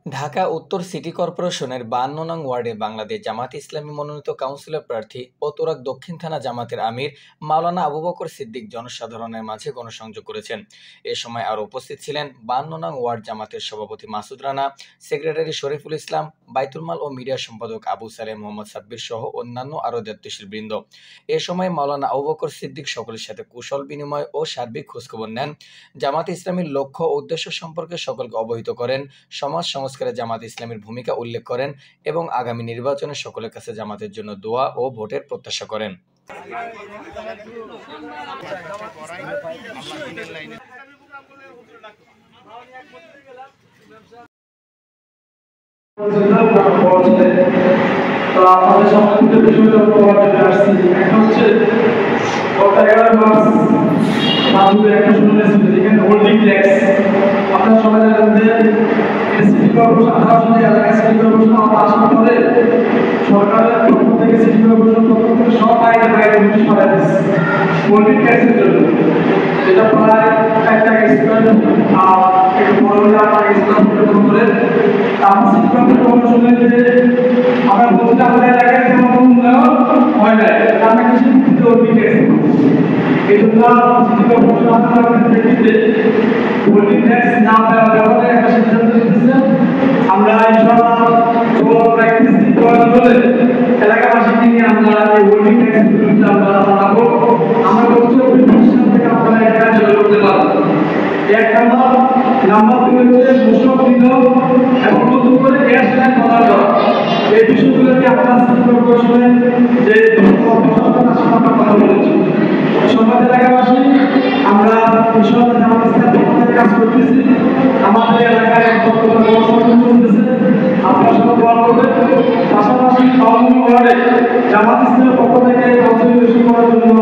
ঢাকা উত্তর সিটি কর্পোরেশনের ৫২ নং ওয়ার্ডে বাংলাদেশ জামায়াতে ইসলামী মনোনীত কাউন্সিলর প্রার্থী ও তুরাগ দক্ষিণ থানা জামায়াতের আমির মাওলানা আবু বকর সিদ্দিক জনসাধারণের মাঝে গণসংযোগ করেছেন। এ সময় আরও উপস্থিত ছিলেন ৫২ নং ওয়ার্ড জামাতের সভাপতি মাসুদ রানা, সেক্রেটারি শরীফুল ইসলাম, বাইতুল মাল ও মিডিয়া সম্পাদক আবু সালেহ মোহাম্মদ সাব্বির সহ অন্যান্য আরও দায়িত্বশীল বৃন্দ। এ সময় মাওলানা আবু বকর সিদ্দিক সকলের সাথে কুশল বিনিময় ও সার্বিক খোঁজখবর নেন। জামায়াতে ইসলামীর লক্ষ্য ও উদ্দেশ্য সম্পর্কে সকলকে অবহিত করেন, সমাজ সংস্কারে জামায়াতে ইসলামীর ভূমিকা উল্লেখ করেন এবং আগামী নির্বাচনে সকলের কাছে জামাতের জন্য দোয়া ও ভোটের প্রত্যাশা করেন। আপনারা সবাই জানেন যে সিটি কর্পোরেশন এলাকায় সিটি কর্পোরেশন আসার পরে সরকারের পক্ষ থেকে সিটি কর্পোরেশন পক্ষ থেকে সব আইনের বাইরে নোটিশ পাঠাই দিচ্ছে পোল্ট্রি ট্যাক্সের জন্য, যেটা প্রায় 1 টাকা স্কোয়ার আর একটু বড় হলে 8 টাকা স্কোয়ার ফুটের করে। আমার সিটি কর্পোরেশনের যে আমরা বলছি আমাদের এলাকায় কোনো উন্নয়ন হয় না, আমরা কিছু পোল্ট্রি ট্যাক্স এই জন্য সিটি কর্পোরেশন আপনাদের প্রেক্ষিতে পোল্ট্রি ট্যাক্স না দেওয়ার ব্যাপারে একটা সিদ্ধান্ত নিয়েছে। আমরা ইনশাআল্লাহ প্র্যাকটিস প্রয়োজন হলে এলাকাবাসীকে নিয়ে আমরা এই পোল্ট্রি ট্যাক্স বিরুদ্ধে আমরা জানাবো। আমরা বলছি প্রতিষ্ঠান থেকে আপনারা এটা জয় করতে পারবেন। এক নাম্বার 2 হচ্ছে মূসক নিয়োগ এবং নতুন করে গ্যাস লাইন প্রদান করা। এই বিষয়গুলো নিয়ে আপনারা সিটি কর্পোরেশনের যে প্রশাসন আছে আমরা কথা বলেছি। সমাজ এলাকাবাসী আমরা ইনশাআল্লাহ জামাত ইসলামের কাজ করতেছি, আমাদের এলাকায় বক্তব্য চলতেছে, আপনারা সবাই দোয়া করবেন। পাশাপাশি ওয়ার্ডে জামাত ইসলামের পক্ষ থেকে কাউন্সিলর করার জন্য